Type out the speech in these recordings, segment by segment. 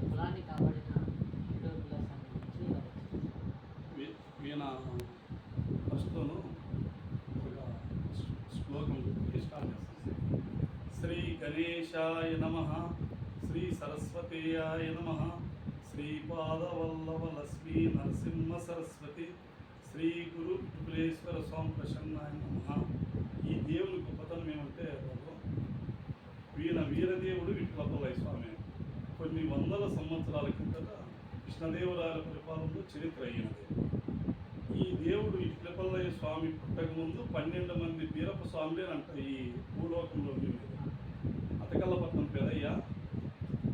కులాన్ని కాపాడిన ఈయన ఫస్ట్లోను ఒక శ్లోకం స్టార్ట్ చేస్తాను. శ్రీ గణేశాయ నమః, శ్రీ సరస్వతీయాయ నమః, శ్రీపాదవల్లభ లక్ష్మీ నరసింహ సరస్వతి, శ్రీ గురు విఠులేశ్వర స్వామి ప్రసన్నాయ నమః. ఈ దేవుని గొప్పతనం ఏమంటే వీణ వీరదేవుడు విఠలపల్లయ్య స్వామి కొన్ని వందల సంవత్సరాల కిందట కృష్ణదేవరాయల పరిపాలనలో చరిత్ర అయినది. ఈ దేవుడు విఠలపల్లయ్య స్వామి పుట్టకముందు 12 మంది వీరప్ప స్వాములే అంట ఈ భూలోకంలో ఉండేది. అతకల్లపట్నం పెదయ్య,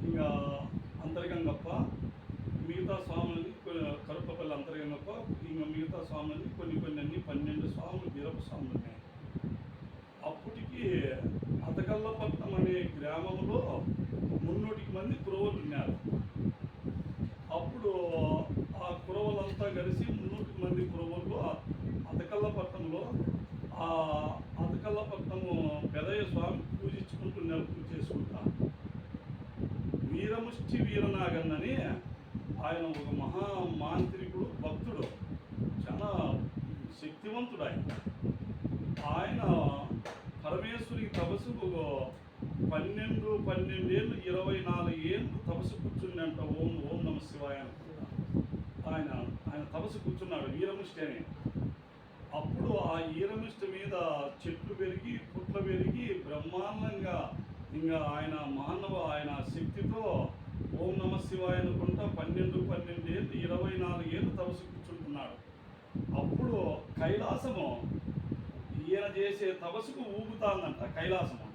ఇంకా అంతర్గంగప్ప, మిగతా స్వాములని కరుపపల్లి అంతర్గంగప్ప, ఇంకా మిగతా స్వాములని కొన్ని అన్ని 12 స్వాములు వీరప్ప స్వాములు ఉన్నాయి. అప్పటికి అతకల్లపట్నం అనే గ్రామంలో 300 మంది కురవలు ఉన్నారు. అప్పుడు ఆ కురవలంతా కలిసి 300 మంది కురవలు అతకల్లపట్నంలో ఆ అతకల్లపట్నము పెదయ్య స్వామి పూజించుకుంటున్నారు. పూజ చేసుకుంటా వీరముష్టి వీరనాగన్నని ఆయన ఒక మహామాంత్రికుడు, భక్తుడు, చాలా శక్తివంతుడు. ఆయన పరమేశ్వరికి తపస్సుకు 12 ఏళ్ళు 24 ఏళ్ళు తపస్సు కూర్చుందంట. ఓం ఓం నమ శివాయ ఆయన తపస్సు కూర్చున్నాడు వీరముష్టి అని. అప్పుడు ఆ వీరముష్టి మీద చెట్లు పెరిగి పుట్లు పెరిగి బ్రహ్మాండంగా ఇంకా ఆయన శక్తితో ఓం నమ శివాయ అనుకుంటా 12 ఏళ్ళు 24 ఏళ్ళు తపస్సు కూర్చుంటున్నాడు. అప్పుడు కైలాసము ఈయన చేసే తపస్సుకు ఊగుతాందంట కైలాసము.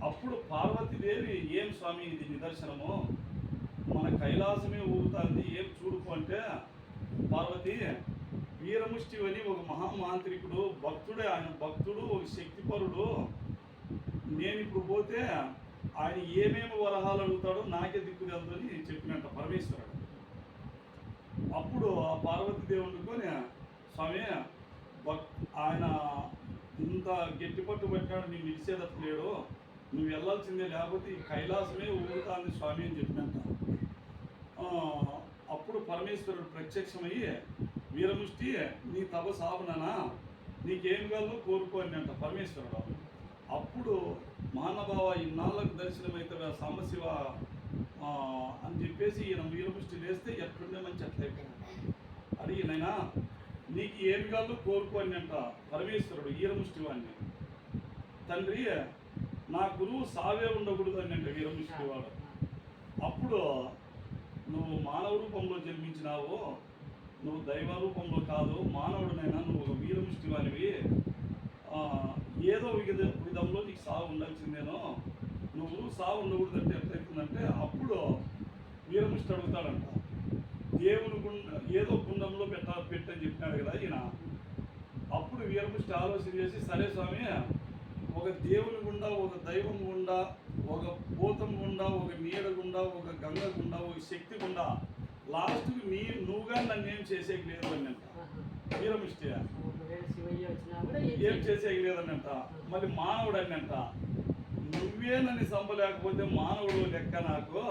అప్పుడు పార్వతీదేవి, ఏం స్వామి ఇది నిదర్శనము, మన కైలాసమే ఊగుతుంది, ఏం చూడుకు అంటే, పార్వతి వీరముష్టి అని ఒక మహామాంత్రికుడు, భక్తుడే, ఆయన భక్తుడు, ఒక శక్తిపరుడు. నేను ఇప్పుడు పోతే ఆయన ఏమేమి వరహాలు అడుగుతాడో నాకే దిక్కుదందని చెప్పినట్ట పరమేశ్వరుడు. అప్పుడు ఆ పార్వతీదేవి వండుకొని, స్వామి ఆయన ఇంత గట్టి పట్టు పట్టాడు, నేను నిలిచేదట్టు లేడు, నువ్వు వెళ్ళాల్సిందే, లేకపోతే ఈ కైలాసమే ఊగుతాంది స్వామి అని చెప్పినంట. అప్పుడు పరమేశ్వరుడు ప్రత్యక్షమయ్యి, వీరముష్టి నీ తపస్సు ఆపునానా, నీకేం కావాలో కోరుకోని అంట పరమేశ్వరుడు. అప్పుడు మహానుభావ ఇన్నాళ్ళకు దర్శనమైతే సాంబశివ అని చెప్పేసి ఈయన వీరముష్టి లేస్తే ఎట్లుండే మంచి అట్లయిపోయింది. అడిగినైనా నీకు ఏమి కాదు కోరుకోని అంట పరమేశ్వరుడు వీరముష్టి వాడిని. తండ్రి నా గురువు సావే ఉండకూడదు అని అంట వీరముష్టి వాడు. అప్పుడు నువ్వు మానవ రూపంలో జన్మించినావు, నువ్వు దైవ రూపంలో కాదు, మానవుడినైనా నువ్వు ఒక వీరముష్టి వానివి, ఏదో విధంలో నీకు సావు ఉండాల్సిందేనో, నువ్వు సావు ఉండకూడదంటే ఎట్లయితుందంటే, అప్పుడు వీరముష్టి అడుగుతాడంట, దేవుని ఏదో గుండంలో పెట్టని చెప్పినాడు కదా ఈయన. అప్పుడు వీరముష్టి ఆలోచన చేసి, సరే స్వామి, ఒక దేవుని గుండా, ఒక దైవం గుండా, ఒక భూతం గుండా, ఒక నీడ గుండా, ఒక గంగ గుండా, ఒక శక్తి గుండా, లాస్ట్కి నువ్వుగా నన్ను ఏం చేసేకి లేదు అన్నంట వీరముష్టి. ఏం చేసేకి లేదన్నంట. మళ్ళీ మానవుడు అన్నంట, నువ్వే నన్ను చంపలేకపోతే మానవుడు లెక్క, నాకు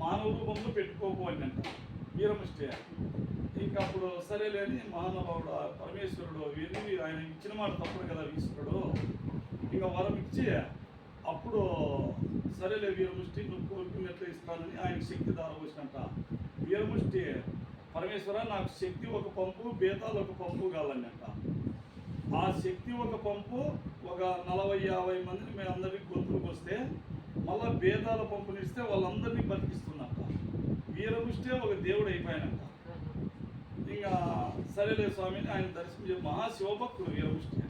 మానవ రూపంలో పెట్టుకోకు అన్నంట వీరముష్టి. ఇంకా అప్పుడు సరేలేని మహానుభావుడు పరమేశ్వరుడు వెళ్ళి, ఆయన ఇచ్చిన మాట తప్పుడు కదా ఈశ్వరుడు, ఇంకా వరం ఇచ్చి, అప్పుడు సరేలే వీరముష్టి నువ్వు కోరుకున్నట్లు ఇస్తానని ఆయన శక్తి దారవచ్చినట్ట. వీరముష్టి, పరమేశ్వర నాకు శక్తి ఒక పంపు, బేతాలు ఒక పంపు కావాలన్నట్ట. ఆ శక్తి ఒక పంపు ఒక 40-50 మందిని మేము అందరికి గొంతులకు వస్తే, మళ్ళీ బేతాల పంపునిస్తే వాళ్ళందరినీ బతికిస్తున్నట్ట. వీరముష్టే ఒక దేవుడు అయిపోయానంట. ఇంకా సరేలే స్వామిని ఆయన దర్శనం మహాశివభక్తుడు వీరముష్టి.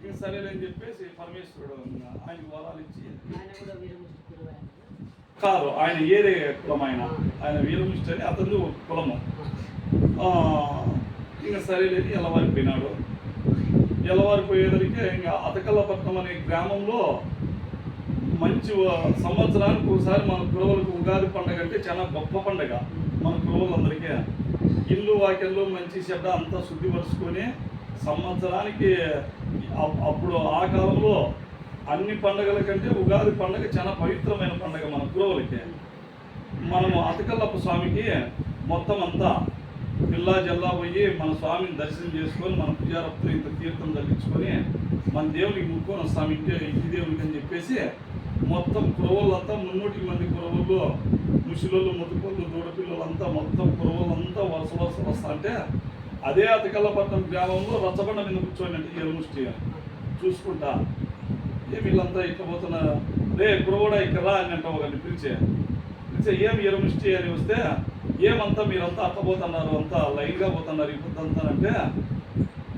ఇంకా సరేలే అని చెప్పేసి పరమేశ్వరుడు ఆయనకు వరాలు ఇచ్చి, కాదు ఆయన ఏరే కులం, ఆయన వీరముష్టి అని అతను కులము. ఇంకా సరేలేని ఎల్లవారిపోయినాడు. ఎల్లవారిపోయేదరికి ఇంకా అతకల్లపట్నం అనే గ్రామంలో మంచి సంవత్సరానికి ఒకసారి మన కురవలకు ఉగాది పండుగ అంటే చాలా గొప్ప పండుగ. మన కురవలందరికీ ఇల్లు వాకిళ్ళు మంచి చెడ్డ అంతా శుద్ధిపరుచుకొని సంవత్సరానికి, అప్పుడు ఆ కాలంలో అన్ని పండుగల కంటే ఉగాది పండుగ చాలా పవిత్రమైన పండుగ మన కురవలకి. మనము అతకల్లప్ప స్వామికి మొత్తం అంతా పిల్లా జల్లా పోయి మన స్వామిని దర్శనం చేసుకొని మన పూజారప్తో ఇంత తీర్థం తగ్గించుకొని మన దేవునికి ముక్కొని వస్తాం ఇంటి దేవునికి అని చెప్పేసి మొత్తం కురవళ్ళంతా 300 మంది కురవళ్ళు, ముసిలోళ్ళు, ముతుకోళ్ళు, దూడపిల్లలంతా మొత్తం కురవళ్ళంతా వరుస వస్తా అంటే అదే అతకల్లపట్నం గ్రామంలో రచ్చబండ మీద కూర్చోండి అంటే ఎరుముష్టి చూసుకుంటా వీళ్ళంతా ఇట్లా పోతున్నా రే కురవడా ఇక్కడ రా అని అంట ఒకరిని పిలిచే ఏం ఎరుముష్టి అని వస్తే ఏమంతా మీరంతా అట్టపోతున్నారు, అంతా లైన్గా పోతున్నారు ఇప్పుడంతా అంటే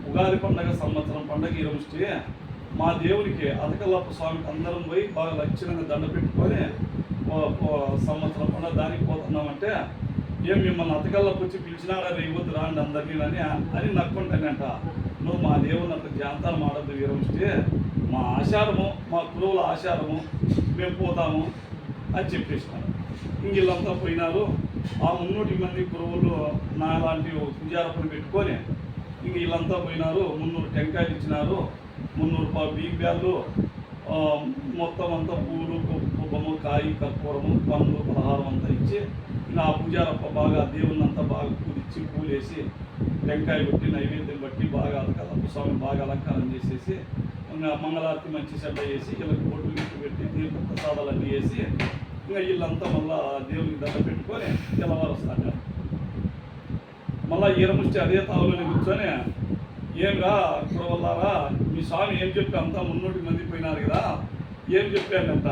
ఉగాది పండగ సంవత్సరం పండగ ఎరుముష్టి మా దేవునికి అతకల్లప్ప స్వామికి అందరం పోయి బాగా లక్షణంగా దండ పెట్టుకొని సంవత్సరం పండుగ దానికి పోతున్నామంటే ఏం మిమ్మల్ని అతకల్లప్ప వచ్చి పిలిచినాడా ఇవ్వద్దు రాండి అందరినీ అని నక్కుంటానంట. నువ్వు మా దేవుని అంత జాంతాలు మాడద్దు వీరముష్టి, మా ఆచారము మా కురువుల ఆచారము మేము పోతాము అని చెప్పేసినారు. వీళ్ళంతా పోయినారు. ఆ 300 మంది కురువులు నా లాంటి పూజారపని పెట్టుకొని వీళ్ళంతా పోయినారు. 300 టెంకాయలు ఇచ్చినారు, 300 బియ్యాలు, మొత్తం అంతా పూలు, కుప్పము, కాయ, కర్పూరము, పండ్లు, పలహారం అంతా ఇచ్చి ఇంకా ఆ పూజారప్ప బాగా దేవుని అంతా బాగా పూజించి పూలేసి టెంకాయ కొట్టి నైవేద్యం బట్టి బాగా అతకల్లప్ప స్వామి బాగా అలంకారం చేసేసి ఇంకా మంగళారతి మంచి చెడ్డ వేసి వీళ్ళకి బొట్టు గిట్టు పెట్టి తీర్థ ప్రసాదాలన్నీ వేసి ఇంకా వీళ్ళంతా మళ్ళా దేవునికి దండ పెట్టుకొని తెల్లవారు వస్తాడు. మళ్ళీ ఈరముష్టి అదే తావులోనే కూర్చొని ఏమిరా కురవల్లారా మీ స్వామి ఏం చెప్పి అంతా 300 మంది పోయినారు కదా ఏం చెప్పానంట,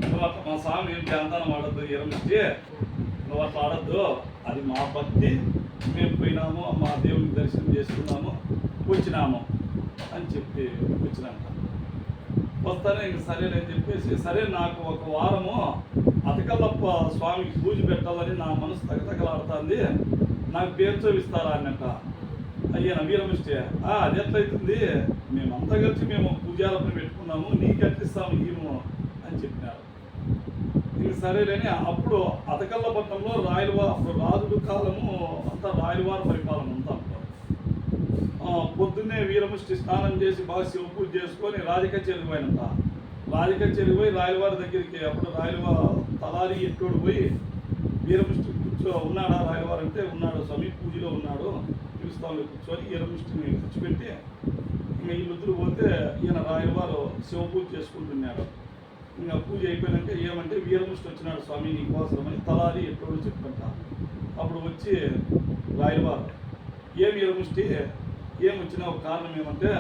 నువ్వు అట్లా మా స్వామి ఏం ప్రాంతానం ఆడద్దు ఈరముష్టి, నువ్వు అట్లా ఆడద్దు, అది మా భక్తి, మేము పోయినాము మా దేవునికి దర్శనం చేసుకున్నాము వచ్చినాము అని చెప్పి వచ్చినాక వస్తానే ఇంక సరేనని చెప్పేసి సరే నాకు ఒక వారము అతకల్లప్ప స్వామికి పూజ పెట్టాలని నా మనసు తగతగలాడుతుంది, నాకు పేరు ఇస్తారా అన్నట్ట. అయ్యా వీరముష్టి అది ఎట్లయితుంది, మేమంతా కలిసి మేము పూజారపని పెట్టుకున్నాము నీకు ఎట్లిస్తాము ఈము అని చెప్పినారు. ఇంక సరేలేని అప్పుడు అతకల్లపట్నంలో అప్పుడు రాజుల కాలము అంతా రాయలవారి పరిపాలన అంతా పొద్దున్నే వీరముష్టి స్నానం చేసి బాగా శివ పూజ చేసుకొని రాజకచేరికి పోయినంత. రాజకచేరికి పోయి రాయలవారి దగ్గరికి అప్పుడు తలారి ఎట్టోడు పోయి వీరముష్టి ఉన్నాడా రాయలవారు అంటే ఉన్నాడు స్వామి పూజలో ఉన్నాడు పిలుస్తాంలో కూర్చొని వీరముష్టిని కూర్చోబెట్టి ఇంకా వీళ్ళిద్దరు పోతే ఈయన రాయలవారు శివ పూజ చేసుకుంటున్నాడు. ఇంకా పూజ అయిపోయాక ఏమంటే వీరముష్టి వచ్చినాడు స్వామి నీకోసమని తలారి ఎట్టోడు చెప్పుకుంటా. అప్పుడు వచ్చి రాయలవారు ఏం వీరముష్టి ఏం వచ్చిన ఒక కారణం ఏమంటే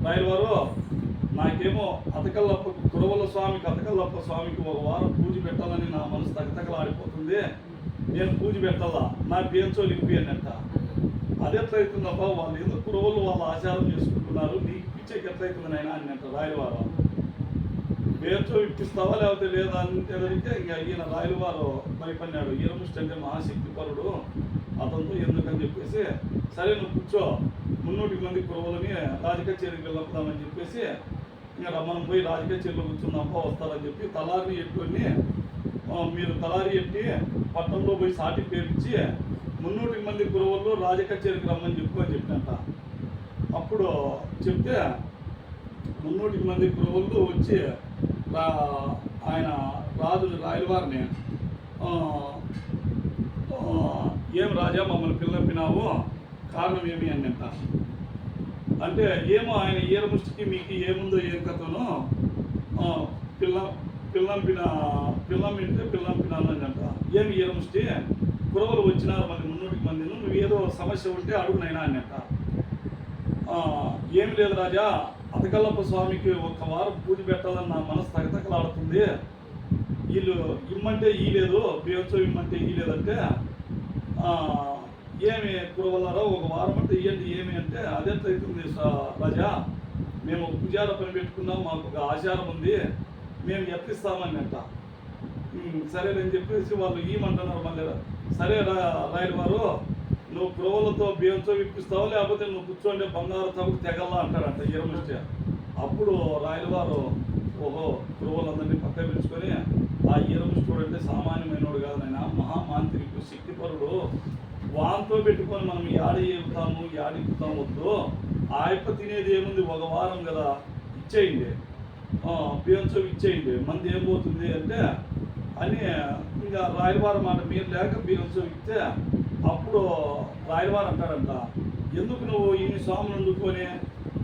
రాయలవారు నాకేమో అతకల్లప్ప కురవల స్వామికి అతకల్లప్ప స్వామికి ఒక వారం పూజ పెట్టాలని నా మనసు తగతగలాడిపోతుంది, నేను పూజ పెట్టాలా నా పేరుచో లిపి అన్నట్ట. అది ఎట్లయితుందప్ప వాళ్ళు ఎందుకు కురవలు వాళ్ళ ఆచారం చేసుకుంటున్నారు నీకు పిచ్చేకి ఎట్లయితుంది నాయన అన్నట్ట రాయలవారు. పేరుచో ఇప్పిస్తావా లేకపోతే లేదా అంటే ఇంకా ఈయన రాయలవారు భయపడినాడు. ఈరముష్టి అంటే మహాశక్తిపరుడు అతనితో ఎందుకని చెప్పేసి సరే నువ్వు కూర్చో 300 మంది కురవలని రాజకచేరికి వెళ్ళొద్దామని చెప్పేసి ఇంకా మనం పోయి రాజకచేరిలో కూర్చుందాంపా వస్తారని చెప్పి తలారిని ఎట్టుకొని మీరు తలారి ఎట్టి పట్టణంలో పోయి సాటి పేర్చి 300 మంది కురవల్లో రాజకచేరికి రమ్మని చెప్పినంట. అప్పుడు చెప్తే 300 మంది కురవళ్ళు వచ్చి ఆయన రాయలవారిని ఏం రాజా మమ్మల్ని పిల్లంపినావు కారణం ఏమి అన్నంట. అంటే ఏమో ఆయన ఈరముష్టికి మీకు ఏముందో ఏం కథనో పిల్లంపినాను అని అంట. ఏమి ఈరముష్టి కురవలు వచ్చినారు మళ్ళీ 300 మంది నువ్వు ఏదో సమస్య ఉంటే అడుగునైనా అన్నట్ట. ఏమి లేదు రాజా అతకల్లప్ప స్వామికి ఒక వారం పూజ పెట్టాలని నా మనసు తగతగలాడుతుంది, వీళ్ళు ఇమ్మంటే ఇయ్యలేదు పేరుతో ఇమ్మంటే ఇయ్యలేదంటే ఏమి కురవల్లారో ఒక వారం అంటే ఇవ్వండి ఏమి అంటే అదెట్లయితుంది రాజా మేము పూజార పని పెట్టుకున్నాం మాకు ఒక ఆచారం ఉంది మేము ఎత్తిస్తామని అంట. సరేనని చెప్పేసి వాళ్ళు ఏమంటున్నారు మళ్ళీ సరే రాయలవారు నువ్వు కురవలతో బియ్యంతో ఇప్పిస్తావు లేకపోతే నువ్వు కూర్చోండి బంగారు తగ్గు తెగల్లా అంటాడంట ఈరముష్టి. అప్పుడు రాయలవారు ఓహో కురవలందరినీ పక్క పిలుచుకొని ఆ ఈరముష్టుడు అంటే సామాన్యమైనడు కాదు ఆయన మహామాంత్రికు శక్తిపరుడు, వాంతో పెట్టుకొని మనం ఏడుతాము ఏడిపుతాము వద్దు ఆయప్ప తినేది ఏముంది ఒక వారం కదా ఇచ్చేయండి బియ్యంతో ఇచ్చేయండి మంది ఏం పోతుంది అంటే అని ఇంకా రాయలవారం మాట మీరు లేక బీరంశం ఇస్తే అప్పుడు రాయలవారు అంటాడంట, ఎందుకు నువ్వు ఇన్ని స్వాములు వండుకొని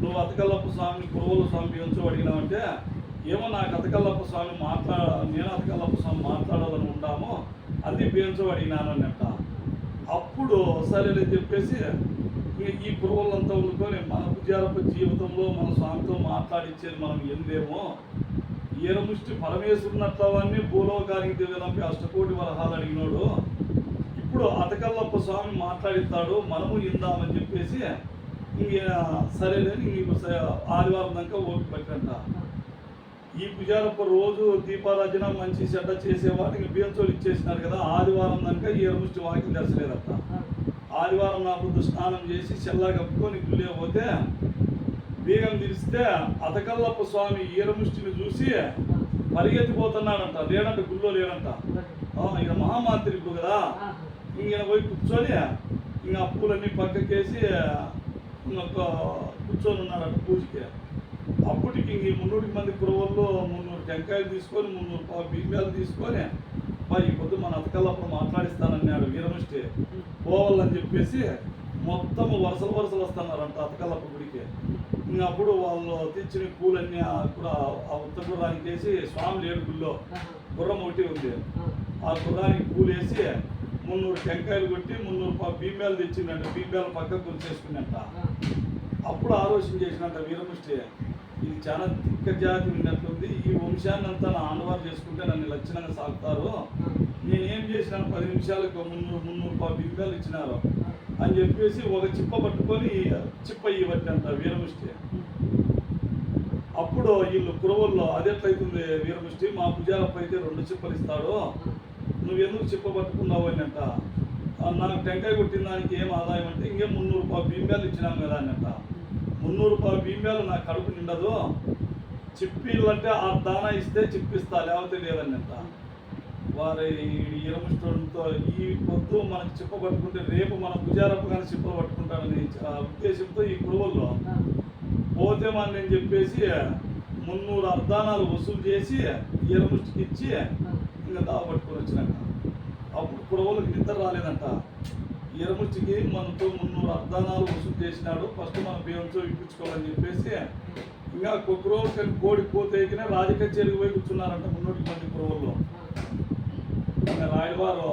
నువ్వు అతకల్లప్ప స్వామిని కురువల స్వామి బీరంశం అడిగినావంటే, ఏమో నాకు అతకల్లప్ప స్వామి నేను అతకల్లప్ప స్వామి మాట్లాడాలని ఉండాము, అది బీరంశం అడిగినాను అన్నట్ట. అప్పుడు సరేనని చెప్పేసి ఈ కురువలంతా వండుకొని మన పూజారప్ప జీవితంలో మన స్వామితో మాట్లాడిచ్చేది మనం ఎందేమో, ఈరముష్టి పరమేశ్వరునట్లవన్నీ భూలోకానికి దివ్యలంపి అష్టకోటి వరహాలు అడిగినోడు ఇప్పుడు అతకల్లప్ప స్వామి మాట్లాడిస్తాడు, మనము ఇందామని చెప్పేసి సరేలేని ఆదివారం దాకా ఓపిక పట్టంట. ఈ పూజారప్ప రోజు దీపారాజన మంచి చెడ్డ చేసేవాడు, ఇంక బీరంచోలు ఇచ్చేసినారు కదా. ఆదివారం దాకా ఈరముష్టి వాకిలు తెచ్చలేదట. ఆదివారం నా పొద్దు స్నానం చేసి చెల్లా కప్పుకొని గుళ్ళే పోతే బీగం తెరిస్తే అతకల్లప్ప స్వామి ఈరముష్టిని చూసి పరిగెత్తిపోతున్నాడంట. లేడంట, గుళ్ళో లేడంట. ఇక మహామాంత్రికుడు కదా, ఇంక పోయి కూర్చొని ఇంకా పూలన్నీ పక్కకేసి కూర్చొని ఉన్నాడంట పూజకి. అప్పటికి ఇంక 300 మంది కురవల్లో 300 టెంకాయలు తీసుకొని 300 బియ్యాలు తీసుకొని ఈ పొద్దు మన అతకల్లప్పుడు మాట్లాడిస్తానన్నాడు ఈరముష్టి. పోవాలని చెప్పేసి మొత్తం వరుసలు వస్తున్నారంట అతకల్లప్ప గుడికి. ఇంకా అప్పుడు వాళ్ళు తెచ్చిన పూలన్నీ కూడా ఆ ఉత్తర గుర్రానికి వేసి, స్వామి లేడు గుళ్ళో, గుర్రం ఒకటి ఉంది, ఆ గుర్రానికి పూలు వేసి 300 టెంకాయలు కొట్టి 300 బియ్యాలు తెచ్చిందంట. బియ్యాలు పక్కకు కొలిచేసుకున్నట్ట. అప్పుడు ఆలోచన చేసినట్ట వీరముష్టి, ఇది చాలా దిక్క జాతి ఉన్నట్లుంది, ఈ వంశాన్ని అంతా నా ఆండవారు చేసుకుంటే నన్ను లక్షణంగా సాగుతారు, నేనేం చేసినాను 10 నిమిషాలకు 300 బియ్యాలు ఇచ్చినారు అని చెప్పేసి ఒక చిప్ప పట్టుకొని చిప్ప ఇవ్వట్టంట వీరముష్టి. అప్పుడు వీళ్ళు కురవల్లో అదెట్లయితుంది వీరముష్టి, మా పూజారప్ప అయితే 2 చిప్పలు ఇస్తాడు, నువ్వెందుకు చిప్ప పట్టుకున్నావు అన్నట్ట. నాకు టెంకాయ కొట్టిన దానికి ఏం ఆదాయం అంటే, ఇంకే 300 బియ్యాలు ఇచ్చినాం కదా అన్నట్ట. 300 బియ్యాలు నాకు కడుపు నిండదు, చిప్పీలంటే ఆ దానా ఇస్తే చిప్పిస్తా, లేకపోతే లేదన్నట్ట. వారి ఈరముష్టితో ఈ పొద్దు మనకు చిప్ప పట్టుకుంటే రేపు మన పూజారప్ప కానీ చిప్పలు పట్టుకుంటాడని ఉద్దేశంతో ఈ కురువల్లో పోతే అని చెప్పేసి 300 అర్ధానాలు వసూలు చేసి ఈరముష్టికి ఇచ్చి ఇంకా దావ పట్టుకొని వచ్చినాక అప్పుడు కురవలకు నిద్ర రాలేదంట. ఈరముష్టికి మనతో 300 అర్ధానాలు వసూలు చేసినాడు, ఫస్ట్ మన బియ్యంతో ఇప్పించుకోవాలని చెప్పేసి ఇంకా ఒక్క రోజు కానీ కోడి పోతేకినే రాజకచేరికి పోయి కూర్చున్నారంట 300 మంది కురవల్లో. ఇంకా రాయలవారు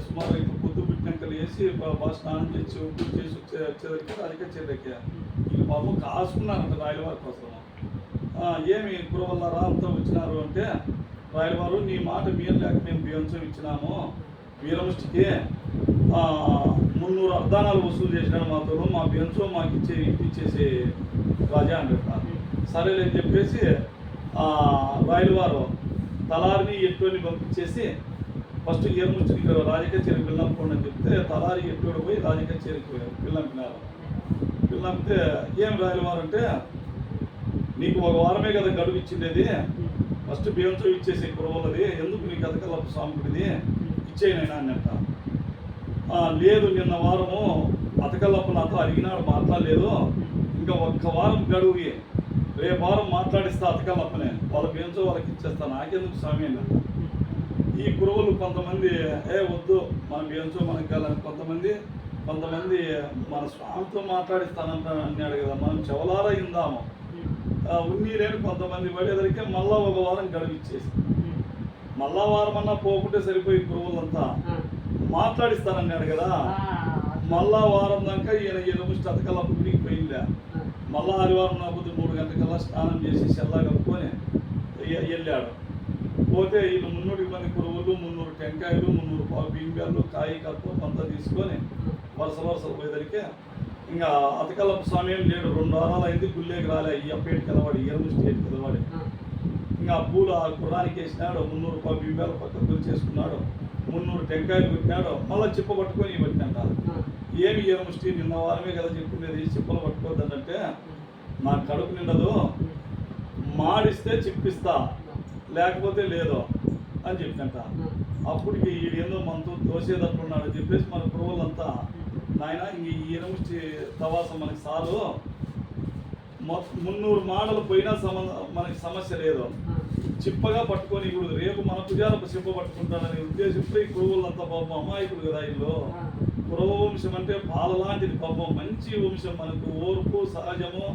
సుమారు ఇప్పుడు పొద్దు బిడ్డంకలు వేసి బాగా స్నానం చేసి ఉప్పులు చేసి వచ్చేదరికి రాజకచేరికి వీళ్ళు పాపం కాసుకున్నారంట రాయలవారి కోసం. ఏమి కురవల్లారా అంతా వచ్చినారు అంటే, రాయలవారు నీ మాట మీరు లేక మేము బియ్యంతో ఇచ్చినాము, వీరముష్టికి 300 అర్ధానాలు వసూలు చేసినాడు మాతో, మా బియ్యంతో మాకు ఇచ్చేసి రాజా అంటారు. సరేలేని చెప్పేసి రాయలవారు తలారిని ఎట్టుని పంపించేసి ఫస్ట్ ఈరముష్టికి రాజకచేరికి పిల్లంపండి అని చెప్తే తలారి ఎట్టుడు పోయి రాజకచేరికి పిల్లంపినారు. పిల్లంపితే ఏం రాయలవారు అంటే, నీకు 1 వారమే కదా గడువు ఇచ్చిండేది, ఫస్ట్ బియ్యంతో ఇచ్చేసే కురవలది, ఎందుకు నీకు అతకల్లప్ప స్వామి గుడిది ఇచ్చేయనైనా అన్నట్ట. లేదు నిన్న వారము అతకల్లప్ప నాతో అడిగినాడు మాట్లాడలేదు, ఇంకా 1 వారం గడువు, రేపు వారం మాట్లాడిస్తా అతకల్లప్పనే, వాళ్ళ బియ్యంతో వాళ్ళకి ఇచ్చేస్తాను, నాకెందుకు స్వామి అన్నట్ట. ఈ కురువలు కొంతమంది వద్దు మన బియ్యంతో మనకి కాలని, కొంతమంది మన స్వామితో మాట్లాడిస్తానంట అన్నాడు కదా, మనం చెవలారా ఇందాము ఉన్ని లేని కొంతమంది పడేదరికే మళ్ళా 1 వారం గడువు ఇచ్చేసి మళ్ళా వారం అన్నా పోకుంటే సరిపోయి కురువులంతా మాట్లాడిస్తానన్నాడు కదా. మళ్ళా వారం దాకా ఈయన ఈరముష్టి అతకల్లప్ప గుడికి పోయిందా. మళ్ళా ఆదివారం నా పొద్దు 3 గంటలకల్లా స్నానం చేసి చెల్లా కప్పుకొని వెళ్ళాడు. పోతే వీళ్ళు 300 మంది కురువులు 300 టెంకాయలు 300 బియ్యాలు కాయి కప్పు అంతా తీసుకొని వరుసలు పోయేదరికే ఇంకా అతకల్లప్ప స్వామి ఏం లేడు. 2 వారాలు అయింది, గుళ్ళేకి రాలే. ఈ అప్పేటికి వెళ్ళవాడు, ఈరముష్టి ఏటికి వెళ్ళవాడు. ఇంకా ఆ పూలు ఆ గుర్రానికి వేసినాడు, 300 బియ్యాలు పక్కకు చేసుకున్నాడు, 300 టెంకాయలు పెట్టినాడు, మళ్ళీ చిప్ప పట్టుకొని పెట్టినంట. ఏమి ఈరముష్టి నిన్న వారమే కదా చెప్పుకునేది, చిప్పలు పట్టుకోవద్దంటే, నాకు కడుపు నిండదు, మాడిస్తే చిప్పిస్తా లేకపోతే లేదు అని చెప్పినట్ట. అప్పటికి ఈడేందో మనతో దోసేదట్లున్నాడు అని చెప్పేసి మన కురువులంతా, నాయన ఇంక ఈ ఈరముష్టి తవాసం మనకి సారు, 300 మాటలు పోయినా మనకి సమస్య లేదు, చిప్పగా పట్టుకొని ఇప్పుడు రేపు మన పుజార ఒక చిప్ప పట్టుకుంటానని ఉద్దేశంతో ఈ కురువులంతా పాపం అమాయకులు కదా వీళ్ళు. కురవ వంశం అంటే పాల లాంటిది పాపం, మంచి వంశం, మనకు ఓర్పు సహజము.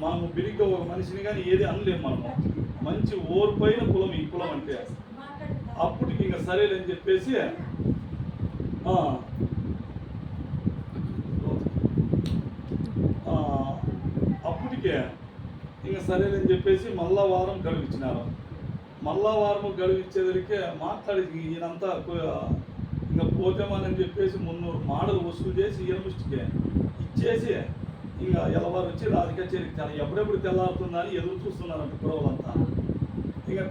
మనము బిరిగ్గా ఒక మనిషిని కానీ ఏది అనలేము మనము. మంచి ఓర్పైన కులం ఈ కులం అంటే. అప్పటికి ఇంకా సరేలేని చెప్పేసి అప్పటికే ఇంకా సరేలేని చెప్పేసి మళ్ళా వారం గడువిచ్చినారు. మళ్ళా వారం గడువిచ్చేదరికే మాట్లాడి ఈయనంతా ఇంకా పోతేమని చెప్పేసి 300 మాడలు వసూలు చేసి ఈరముష్టికి ఇచ్చేసి ఇంకా ఎలవారు వచ్చి రాజకీయ చేరికి ఎప్పుడెప్పుడు తెల్లారుతుందా అని ఎదురు చూస్తున్నారంట కురవలంతా. ఇంకా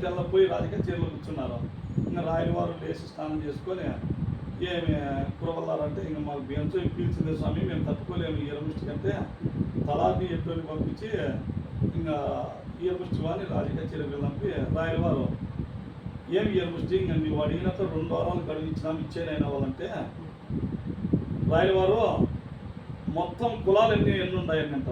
తెల్లపోయి రాజకీయ చీరలో కూర్చున్నారు. ఇంకా రాయలవారు లేచి స్నానం చేసుకొని ఏమి కురవల్లారంటే ఇంకా మాకు బెంచో పీల్చిందే స్వామి, మేము తట్టుకోలేము ఈరముష్టి కంటే తలాన్ని ఎటువంటి పంపించి ఇంకా ఈరముష్టి వాడిని రాజకీయ చీరకు వెళ్ళంపి రాయలవారు ఏమి ఈరముష్టి ఇంకా నువ్వు అడిగినట్టు 2 వారాలు గడువిచ్చినాము ఇచ్చేనైనా వాళ్ళంటే రాయలవారు మొత్తం కులాలు ఎన్ని ఉన్నాయంట.